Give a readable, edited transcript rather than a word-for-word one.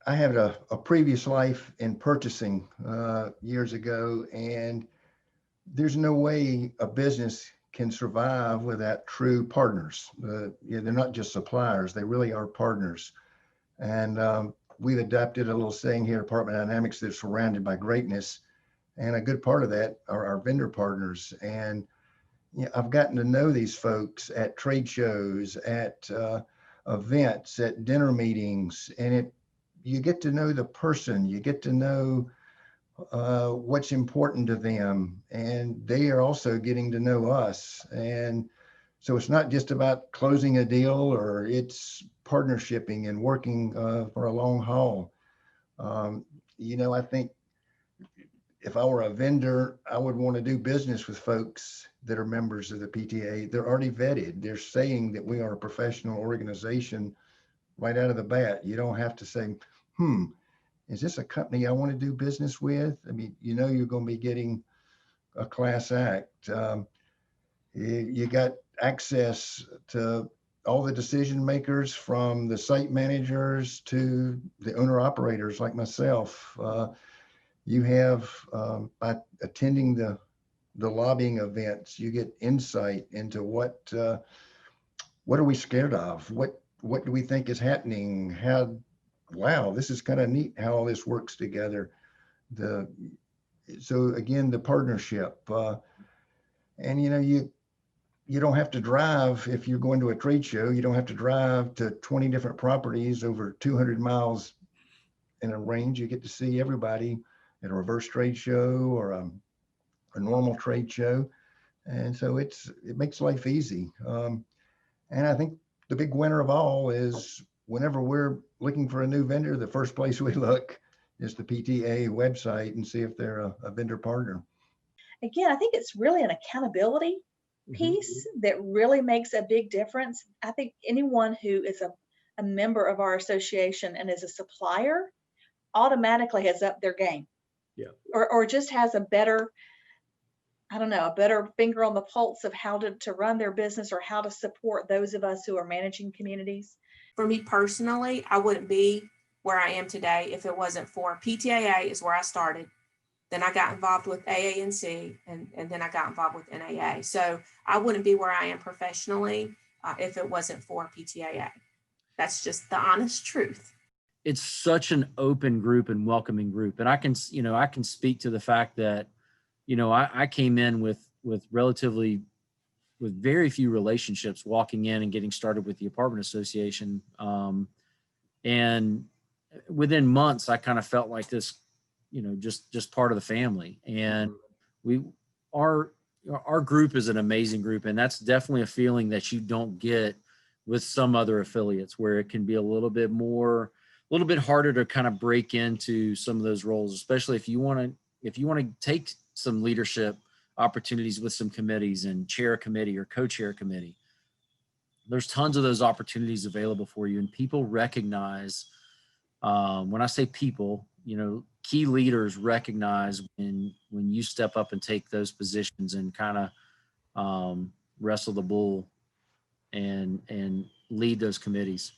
I had a previous life in purchasing years ago, and there's no way a business can survive without true partners. They're not just suppliers, they really are partners. And we've adapted a little saying here at Apartment Dynamics that's surrounded by greatness. And a good part of that are our vendor partners. And I've gotten to know these folks at trade shows, at events, at dinner meetings, and you get to know the person, you get to know what's important to them, and they are also getting to know us. And so it's not just about closing a deal, or it's partnershiping and working for a long haul. I think if I were a vendor, I would want to do business with folks that are members of the PTA. They're already vetted. They're saying that we are a professional organization right out of the bat. You don't have to say, is this a company I want to do business with? I mean, you're going to be getting a class act. You got access to all the decision makers, from the site managers to the owner operators like myself. You have, by attending the lobbying events, you get insight into what are we scared of? What do we think is happening? Wow, this is kind of neat how all this works together. So again, the partnership, and you don't have to drive. If you're going to a trade show, you don't have to drive to 20 different properties over 200 miles in a range. You get to see everybody at a reverse trade show or a normal trade show. And so it makes life easy. And I think the big winner of all is, whenever we're looking for a new vendor, the first place we look is the PTAA website and see if they're a vendor partner. Again, I think it's really an accountability piece that really makes a big difference. I think anyone who is a member of our association and is a supplier automatically has upped their game. Yeah. Or just has a better, I don't know, a better finger on the pulse of how to run their business, or how to support those of us who are managing communities. For me personally, I wouldn't be where I am today if it wasn't for PTAA is where I started. Then I got involved with AANC, and then I got involved with NAA. So I wouldn't be where I am professionally if it wasn't for PTAA. That's just the honest truth. It's such an open group and welcoming group. And I can speak to the fact that, I came in with very few relationships, walking in and getting started with the apartment association. And within months, I kind of felt like this, just part of the family. And our group is an amazing group. And that's definitely a feeling that you don't get with some other affiliates, where it can be a little bit harder to kind of break into some of those roles, especially if you want to take some leadership opportunities with some committees and chair a committee or co-chair a committee. There's tons of those opportunities available for you, and people recognize, when I say people, key leaders recognize when you step up and take those positions and kind of wrestle the bull and lead those committees.